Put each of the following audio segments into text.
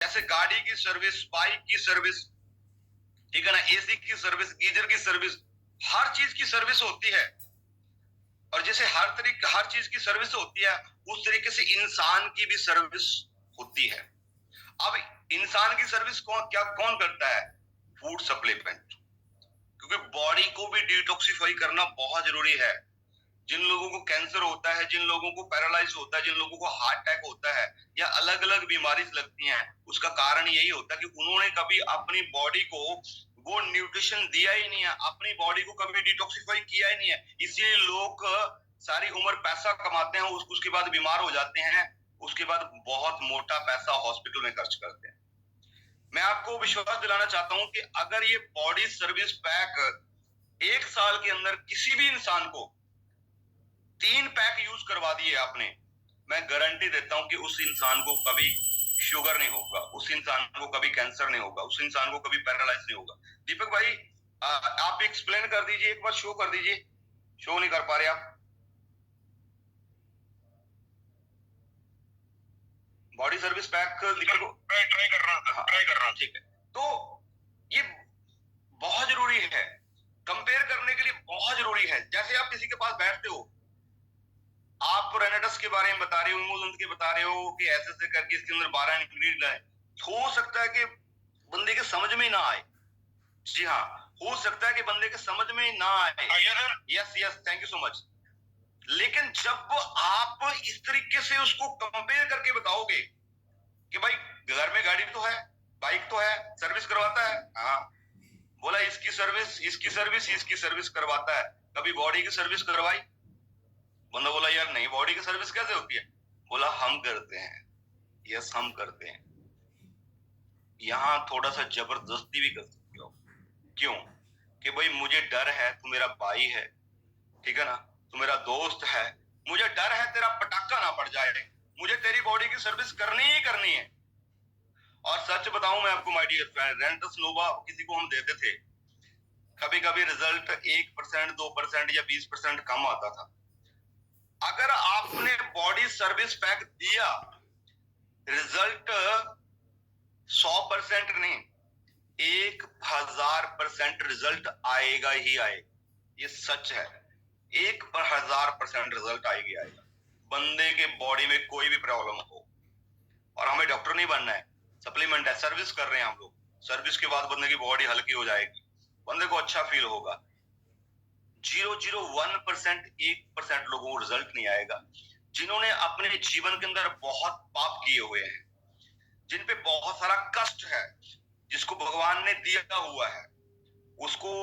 जैसे गाड़ी की सर्विस, बाइक की सर्विस, ठीक है ना, एसी की सर्विस, गीजर की सर्विस, हर चीज की सर्विस होती है। और जैसे हर चीज की सर्विस होती है, उस तरीके से इंसान की भी सर्विस होती है। अब इंसान की सर्विस कौन करता है? Food supplement. क्योंकि बॉडी को भी डिटॉक्सिफाई करना बहुत जरूरी है। जिन लोगों को कैंसर होता है, जिन लोगों को पैरालाइज होता है, जिन लोगों को हार्ट अटैक होता है या अलग अलग बीमारी लगती हैं, उसका कारण यही होता है कि उन्होंने कभी अपनी बॉडी को वो न्यूट्रिशन दिया ही नहीं है, अपनी बॉडी को कभी डिटॉक्सिफाई किया ही नहीं है। इसीलिए लोग सारी उम्र पैसा कमाते हैं, उसके बाद बीमार हो जाते हैं, उसके बाद बहुत मोटा पैसा हॉस्पिटल में खर्च करते हैं। मैं आपको विश्वास दिलाना चाहता हूं कि अगर ये बॉडी सर्विस पैक 1 साल के अंदर किसी भी इंसान को 3 पैक यूज करवा दिए आपने, मैं गारंटी देता हूं कि उस इंसान को कभी शुगर नहीं होगा, उस इंसान को कभी कैंसर नहीं होगा, उस इंसान को कभी पैरालाइज नहीं होगा। दीपक भाई, आप एक्सप्लेन कर दीजिए, एक बार शो कर दीजिए। शो नहीं कर पा रहे आप? बॉडी सर्विस पैक लिख लो। ट्राई कर रहा था, ट्राई कर रहा हूं। ठीक है, तो ये बहुत जरूरी है, कंपेयर करने के लिए बहुत जरूरी है। जैसे आप किसी के पास बैठते हो, आप रेनेटस के बारे में बता रहे हो, इमोलेंस के बता रहे हो कि ऐसे ऐसे करके इसके अंदर 12 इंग्रेडिएंट है। हो सकता है कि बंदे के समझ में ना आए। जी हाँ, हो सकता है कि बंदे के समझ में ना आए। Yes yes, thank you so much. लेकिन जब आप इस तरीके से उसको कंपेयर करके बताओगे कि भाई घर में गाड़ी तो है, बाइक तो है, सर्विस करवाता है, हाँ, बोला इसकी सर्विस, इसकी सर्विस, इसकी सर्विस करवाता है, कभी बॉडी की सर्विस करवाई? बंदा बोला यार नहीं, बॉडी की सर्विस कैसे होती है? बोला हम करते हैं। यस, हम करते हैं। यहां थोड़ा सा जबरदस्ती भी कर सकते हो। क्यों? कि भाई मुझे डर है, तू मेरा भाई है, ठीक है ना, तू मेरा दोस्त है, मुझे डर है तेरा पटाखा ना पड़ जाए, मुझे तेरी बॉडी की सर्विस करनी ही करनी है। और सच बताऊं मैं आपको माय डियर फ्रेंड, रेंटस नोवा किसी को हम देते थे, कभी कभी रिजल्ट 1%, 2% या 20% कम आता था। अगर आपने बॉडी सर्विस पैक दिया, रिजल्ट 100% नहीं, 1000% रिजल्ट आएगा ही आएगा। ये सच है, 1000% रिजल्ट आएगा आएगा, बंदे के बॉडी में कोई भी प्रॉब्लम हो। और हमें डॉक्टर नहीं बनना है, सप्लीमेंट है, सर्विस कर रहे हैं हम लोग। सर्विस के बाद बंदे की बॉडी हल्की हो जाएगी, बंदे को अच्छा फील होगा। 001%, 1% लोगों को रिजल्ट नहीं आएगा। जिन्होंने अपने जीवन के अंदर बहुत पाप किए हुए हैं, जिन पे बहुत सारा कष्ट है, जिसको भगवान ने दिया हुआ है, उसको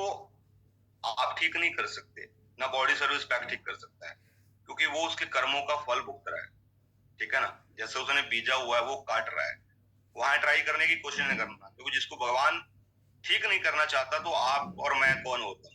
आप ठीक नहीं कर सकते, ना बॉडी सर्विस पैक ठीक कर सकता है, क्योंकि वो उसके कर्मों का फल भुगत रहा है, ठीक है ना। जैसे उसने बीजा हुआ है वो काट रहा है, वहां ट्राई करने की कोशिश नहीं करना, क्योंकि जिसको भगवान ठीक नहीं करना चाहता तो आप और मैं कौन होता?